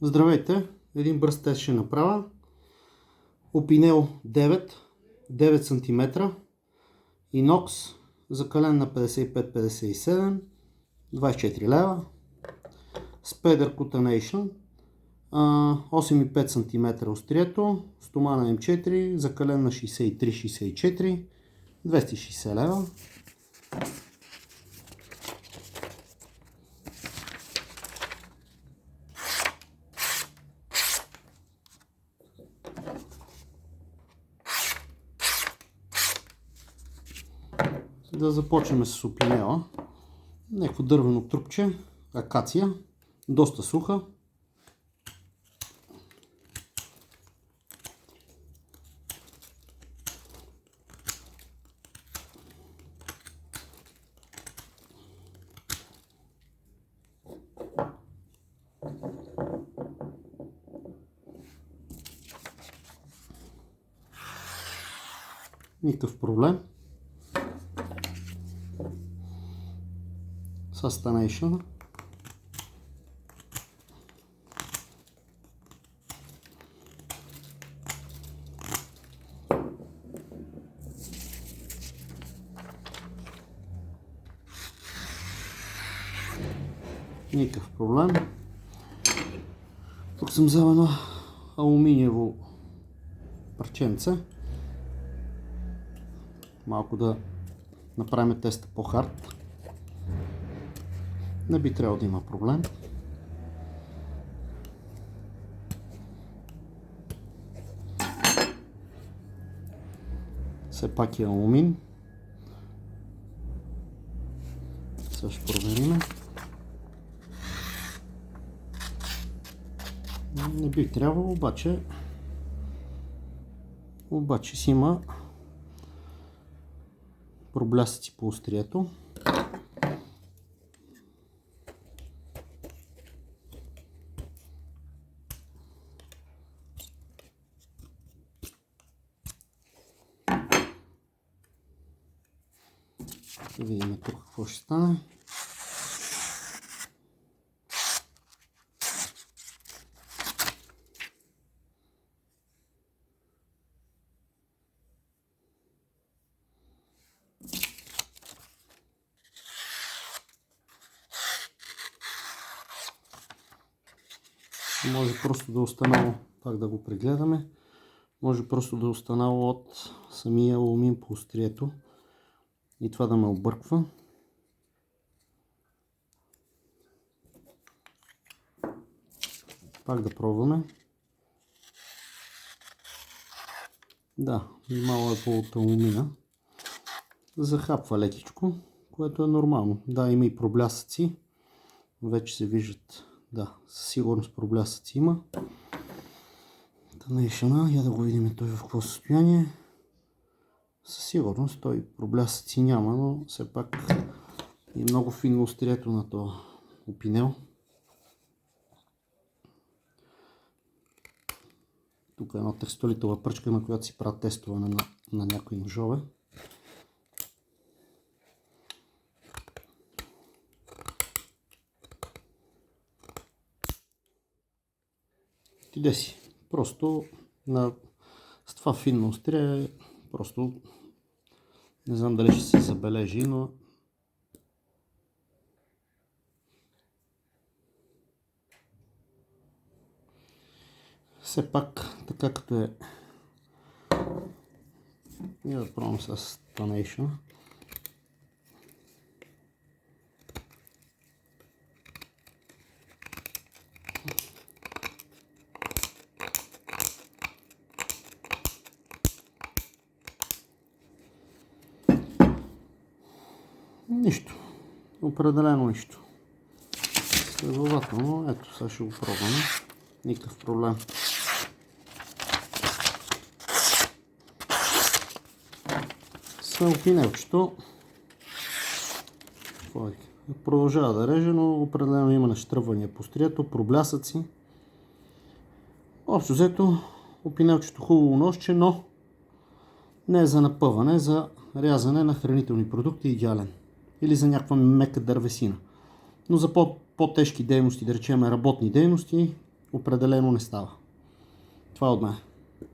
Здравейте! Един бърз тест ще направя. Опинел 9 см, инокс, закален на 55-57, 24 лева. Speder Cutanation, 8,5 см острието, стомана М4, закален на 63-64, 260 лева. Да започнем с опинела. Някакво дървено трупче, акация, доста суха. Никакъв проблем. Sustanation. Никакъв проблем. Тук съм взел едно алуминиево парченце. Малко да направим теста по-хард. Не би трябвало да има проблем. Все пак е алумин. Сега ще проверим. Не би трябвало, обаче си има проблясъци по острието. Да видим тук какво ще стане. Може просто да останало, пак да го прегледаме, може просто да останало от самия алумин по острието и това да ме обърква. Пак да пробваме. Да, мало е по-от алумина. Захапва лекичко, което е нормално. Да, има и проблясъци. Вече се виждат. Да, със сигурност проблясъци има. Я да го видим той в какво състояние. Със сигурност той проблясъци няма, но все пак е много финно острието на този опинел. Тук е една текстолитова пръчка, на която си правят тестоване на някои ножове. Иде си. Просто с това финно острие, просто не знам дали ще се забележи, но все пак така като е. И да пробвам с Sustanation. Нищо. Определено нищо. Следователно, ето сега ще го пробваме. Никакъв проблем. С опинелчето продължава да реже, но определено има наштръвания по острието, проблясъци. Общо взето, опинелчето хубаво ножче, но не е за напъване, за рязане на хранителни продукти идеален. Или за някаква мека дървесина. Но за по-тежки дейности, да речем работни дейности, определено не става. Това е от мен.